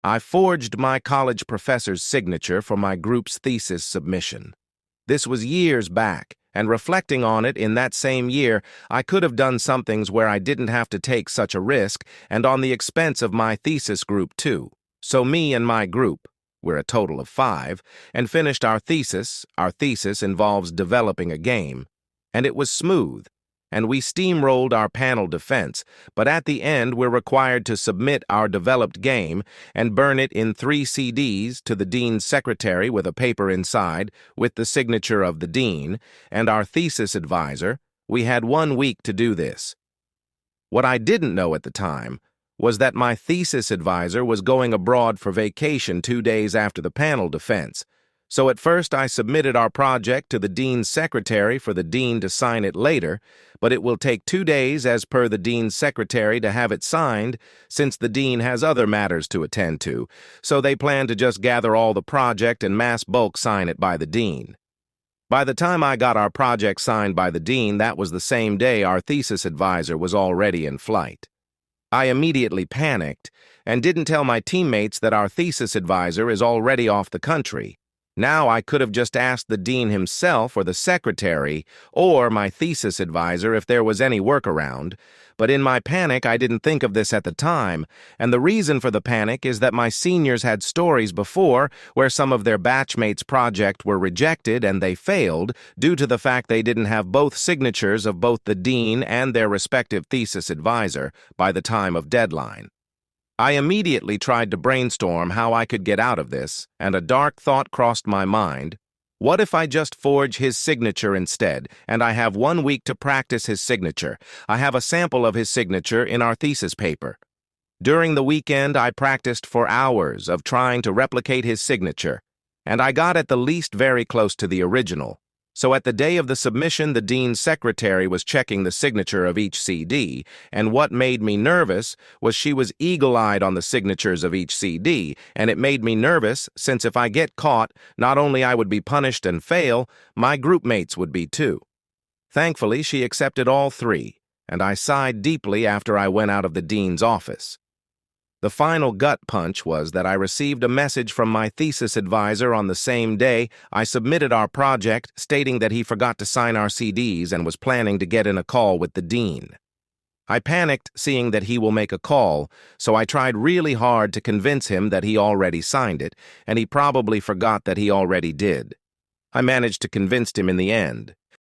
I forged my college professor's signature for my group's thesis submission. This was years back, and reflecting on it in that same year, I could have done some things where I didn't have to take such a risk and on the expense of my thesis group too. So me and my group, we're a total of 5, and finished our thesis. Our thesis involves developing a game, and it was smooth. And we steamrolled our panel defense, but at the end we're required to submit our developed game and burn it in 3 CDs to the dean's secretary with a paper inside with the signature of the dean and our thesis advisor. We had 1 week to do this. What I didn't know at the time was that my thesis advisor was going abroad for vacation 2 days after the panel defense. So at first I submitted our project to the dean's secretary for the dean to sign it later, but it will take 2 days as per the dean's secretary to have it signed since the dean has other matters to attend to, so they plan to just gather all the project and mass bulk sign it by the dean. By the time I got our project signed by the dean, that was the same day our thesis advisor was already in flight. I immediately panicked and didn't tell my teammates that our thesis advisor is already off the country. Now I could have just asked the dean himself or the secretary or my thesis advisor if there was any workaround, but in my panic I didn't think of this at the time, and the reason for the panic is that my seniors had stories before where some of their batchmates' projects were rejected and they failed due to the fact they didn't have both signatures of both the dean and their respective thesis advisor by the time of deadline. I immediately tried to brainstorm how I could get out of this, and a dark thought crossed my mind. What if I just forge his signature instead, and I have 1 week to practice his signature? I have a sample of his signature in our thesis paper. During the weekend, I practiced for hours of trying to replicate his signature, and I got at the least very close to the original. So at the day of the submission, the dean's secretary was checking the signature of each CD, and what made me nervous was she was eagle-eyed on the signatures of each CD, and it made me nervous since if I get caught, not only I would be punished and fail, my group mates would be too. Thankfully, she accepted all 3, and I sighed deeply after I went out of the dean's office. The final gut punch was that I received a message from my thesis advisor on the same day I submitted our project stating that he forgot to sign our CDs and was planning to get in a call with the dean. I panicked seeing that he will make a call, so I tried really hard to convince him that he already signed it, and he probably forgot that he already did. I managed to convince him in the end,